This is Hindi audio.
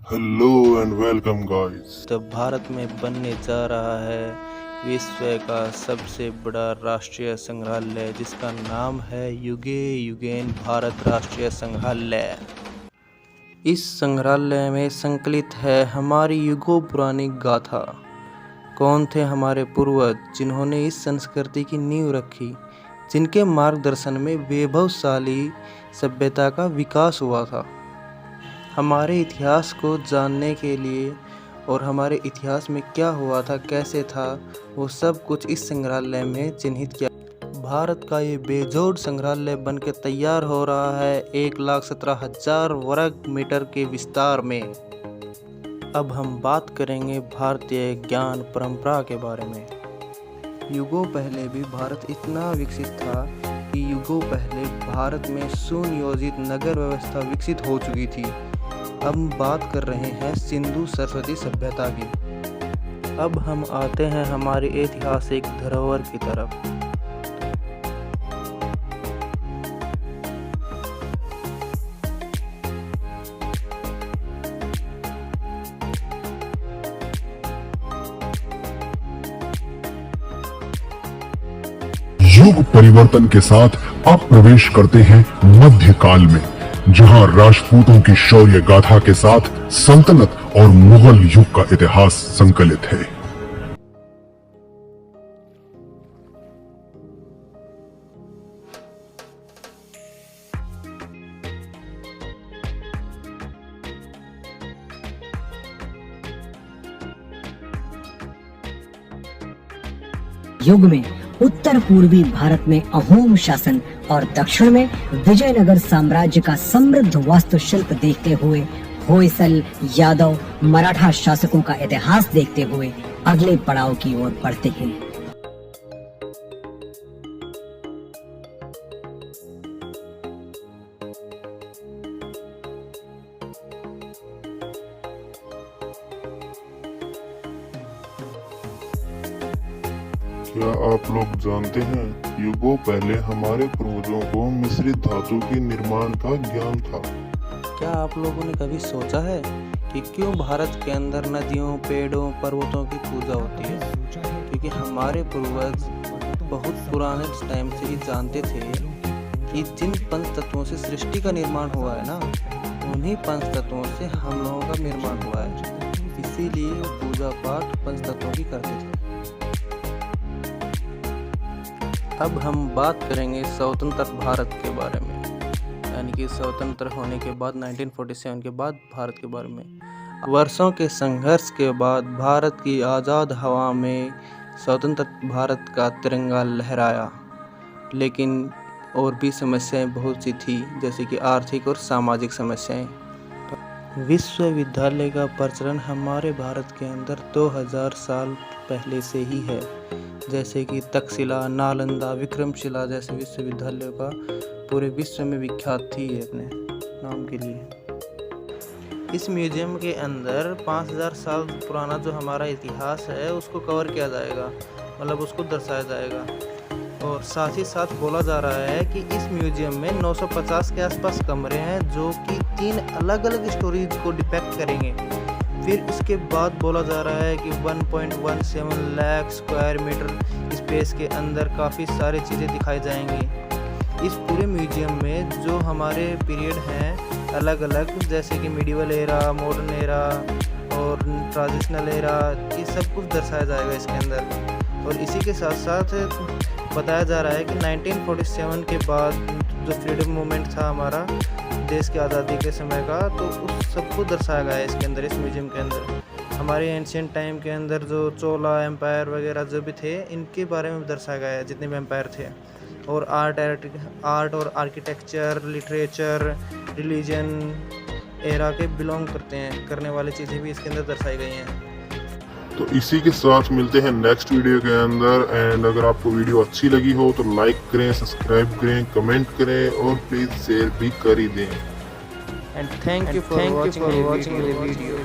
Hello and welcome guys. तो भारत में बनने जा रहा है विश्व का सबसे बड़ा राष्ट्रीय संग्रहालय, जिसका नाम है युगे युगेन भारत राष्ट्रीय संग्रहालय। इस संग्रहालय में संकलित है हमारी युगों पुरानी गाथा। कौन थे हमारे पूर्वज जिन्होंने इस संस्कृति की नींव रखी, जिनके मार्गदर्शन में वैभवशाली सभ्यता का विकास हुआ था। हमारे इतिहास को जानने के लिए और हमारे इतिहास में क्या हुआ था, कैसे था, वो सब कुछ इस संग्रहालय में चिन्हित किया। भारत का ये बेजोड़ संग्रहालय बनकर तैयार हो रहा है 1,17,000 वर्ग मीटर के विस्तार में। अब हम बात करेंगे भारतीय ज्ञान परंपरा के बारे में। युगों पहले भी भारत इतना विकसित था कि युगों पहले भारत में सुनियोजित नगर व्यवस्था विकसित हो चुकी थी। अब हम बात कर रहे हैं सिंधु सरस्वती सभ्यता की। अब हम आते हैं हमारी ऐतिहासिक धरोहर की तरफ। युग परिवर्तन के साथ अब प्रवेश करते हैं मध्यकाल में, जहां राजपूतों की शौर्य गाथा के साथ सल्तनत और मुगल युग का इतिहास संकलित है। युग में उत्तर पूर्वी भारत में अहोम शासन और दक्षिण में विजयनगर साम्राज्य का समृद्ध वास्तुशिल्प देखते हुए, होयसल, यादव, मराठा शासकों का इतिहास देखते हुए अगले पड़ाव की ओर बढ़ते हैं। क्या आप लोग जानते हैं, युगों पहले हमारे पूर्वजों को मिश्रित धातु के निर्माण का ज्ञान था। क्या आप लोगों ने कभी सोचा है कि क्यों भारत के अंदर नदियों, पेड़ों, पर्वतों की पूजा होती है? क्योंकि हमारे पूर्वज बहुत पुराने टाइम से ही जानते थे कि जिन पंच तत्वों से सृष्टि का निर्माण हुआ है ना, उन्हीं पंच तत्वों से हम लोगों का निर्माण हुआ है। इसीलिए वो पूजा पाठ पंच तत्वों की करते थे। अब हम बात करेंगे स्वतंत्र भारत के बारे में, यानी कि स्वतंत्र होने के बाद 1947 के बाद भारत के बारे में। वर्षों के संघर्ष के बाद भारत की आज़ाद हवा में स्वतंत्र भारत का तिरंगा लहराया, लेकिन और भी समस्याएं बहुत सी थी, जैसे कि आर्थिक और सामाजिक समस्याएं। विश्वविद्यालय का प्रचलन हमारे भारत के अंदर 2000 साल पहले से ही है, जैसे कि तक्षशिला, नालंदा, विक्रमशिला जैसे विश्वविद्यालयों का पूरे विश्व में विख्यात थी अपने नाम के लिए। इस म्यूजियम के अंदर 5000 साल पुराना जो हमारा इतिहास है उसको कवर किया जाएगा, मतलब उसको दर्शाया जाएगा। और साथ ही साथ बोला जा रहा है कि इस म्यूजियम में 950 के आसपास कमरे हैं, जो कि 3 अलग अलग स्टोरीज को डिपेक्ट करेंगे। फिर इसके बाद बोला जा रहा है कि 1.17 लाख स्क्वायर मीटर स्पेस के अंदर काफ़ी सारी चीज़ें दिखाई जाएंगी। इस पूरे म्यूजियम में जो हमारे पीरियड हैं अलग अलग, जैसे कि मिडिवल एरा, मॉडर्न एरा और ट्रांजिशनल एरा, ये सब कुछ दर्शाया जाएगा इसके अंदर। और इसी के साथ साथ बताया जा रहा है कि 1947 के बाद जो फ्रीडम मूवमेंट था हमारा देश की आज़ादी के समय का, तो उस सबको दर्शाया गया है इसके अंदर, इस म्यूजियम के अंदर। हमारे एंशियंट टाइम के अंदर जो चोला एम्पायर वगैरह जो भी थे, इनके बारे में दर्शाया गया है, जितने भी एम्पायर थे। और आर्ट और आर्किटेक्चर, लिटरेचर, रिलीजन एरा के बिलोंग करने वाली चीज़ें भी इसके अंदर दर्शाई गई हैं। तो इसी के साथ मिलते हैं नेक्स्ट वीडियो के अंदर। एंड अगर आपको वीडियो अच्छी लगी हो तो लाइक करें, सब्सक्राइब करें, कमेंट करें और प्लीज शेयर भी कर ही दें। And thank you for watching the video.